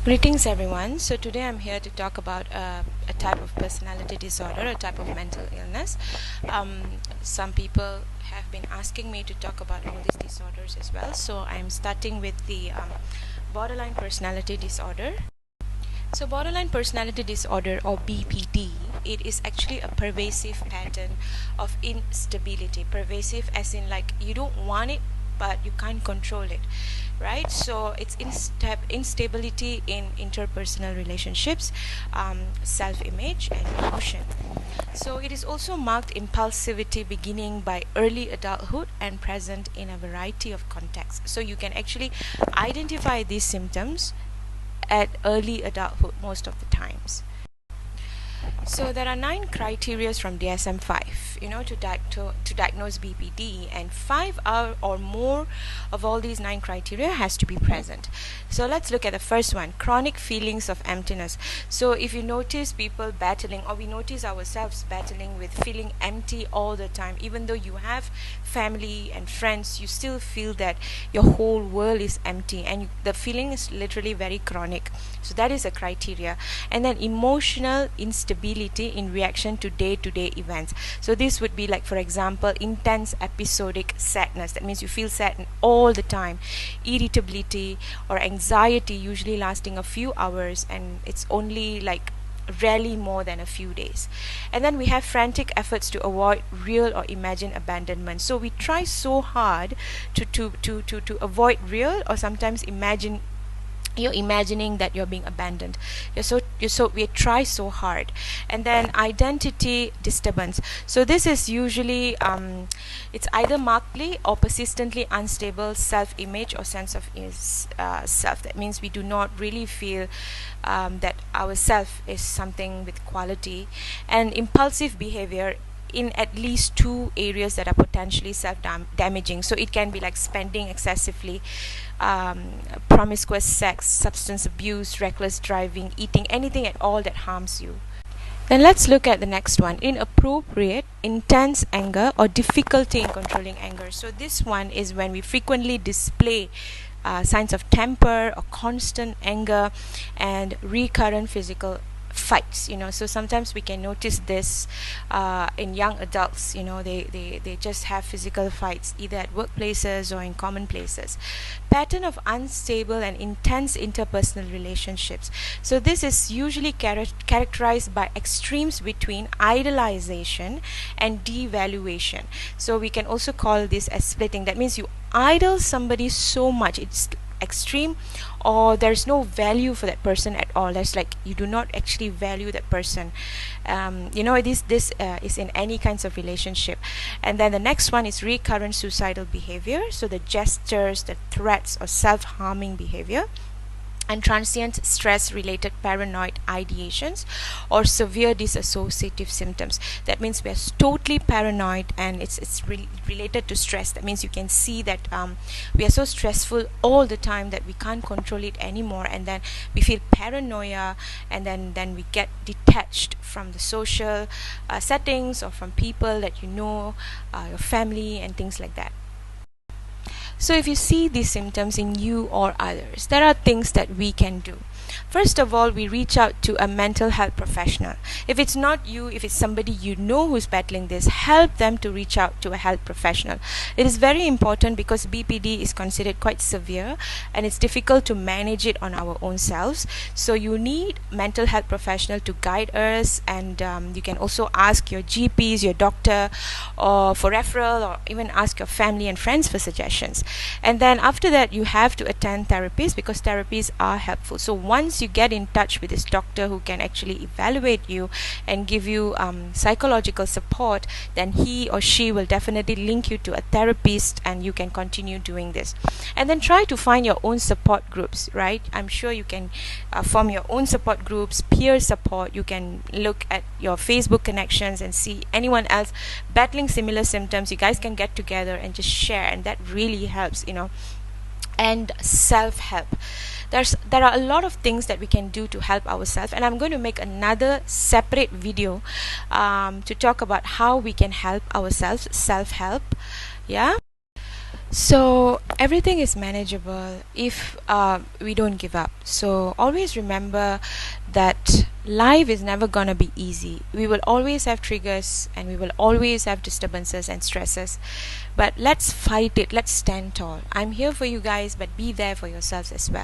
Greetings everyone. So today I'm here to talk about a type of personality disorder, a type of mental illness. Some people have been asking me to talk about all these disorders as well. So I'm starting with the borderline personality disorder. So borderline personality disorder, or BPD, it is actually a pervasive pattern of instability. Pervasive as in like you don't want it but you can't control it, right? So it's instability in interpersonal relationships, self-image and emotion. So it is also marked impulsivity beginning by early adulthood and present in a variety of contexts. So you can actually identify these symptoms at early adulthood most of the times. So there are 9 criteria from DSM-5, to diagnose BPD, and 5 or more of all these 9 criteria has to be present. So let's look at the first one: chronic feelings of emptiness. So if you notice people battling, or we notice ourselves battling with feeling empty all the time, even though you have family and friends, you still feel that your whole world is empty, and the feeling is literally very chronic. So that is a criteria. And then emotional instability in reaction to day-to-day events. So this would be like, for example, intense episodic sadness. That means you feel sad all the time. Irritability or anxiety, usually lasting a few hours, and it's only like rarely more than a few days. And then we have frantic efforts to avoid real or imagined abandonment. So we try so hard to avoid real, or sometimes you're imagining that you're being abandoned. We try so hard. And then identity disturbance. So this is usually it's either markedly or persistently unstable self-image or sense of self. That means we do not really feel that our self is something with quality. And impulsive behavior in at least 2 areas that are potentially self-damaging. So it can be like spending excessively, promiscuous sex, substance abuse, reckless driving, eating anything at all that harms you. Then let's look at the next one: inappropriate, intense anger or difficulty in controlling anger. So this one is when we frequently display signs of temper or constant anger and recurrent physical fights. So sometimes we can notice this in young adults. They just have physical fights either at workplaces or in common places. Pattern of unstable and intense interpersonal relationships. So this is usually characterized by extremes between idolization and devaluation. So we can also call this as splitting. That means you idol somebody so much it's extreme, or there's no value for that person at all. That's like you do not actually value that person. This is in any kinds of relationship. And then the next one is recurrent suicidal behavior. So the gestures, the threats, or self-harming behavior. And transient stress-related paranoid ideations or severe dissociative symptoms. That means we are totally paranoid, and it's related to stress. That means you can see that we are so stressful all the time that we can't control it anymore, and then we feel paranoia, and then we get detached from the social settings or from people that your family and things like that. So if you see these symptoms in you or others, there are things that we can do. First of all, we reach out to a mental health professional. If it's not you, if it's somebody you know who's battling this, help them to reach out to a health professional. It is very important because BPD is considered quite severe and it's difficult to manage it on our own selves. So you need mental health professional to guide us, and you can also ask your GPs, your doctor, or for referral, or even ask your family and friends for suggestions. And then after that, you have to attend therapies, because therapies are helpful. So once you get in touch with this doctor who can actually evaluate you and give you psychological support, then he or she will definitely link you to a therapist, and you can continue doing this. And then try to find your own support groups, right? I'm sure you can form your own support groups, peer support. You can look at your Facebook connections and see anyone else battling similar symptoms. You guys can get together and just share, and that really helps. And self-help. There are a lot of things that we can do to help ourselves, and I'm going to make another separate video to talk about how we can help ourselves, self-help. Yeah. So everything is manageable if we don't give up. So always remember that life is never gonna be easy. We will always have triggers and we will always have disturbances and stresses. But let's fight it. Let's stand tall. I'm here for you guys, but be there for yourselves as well.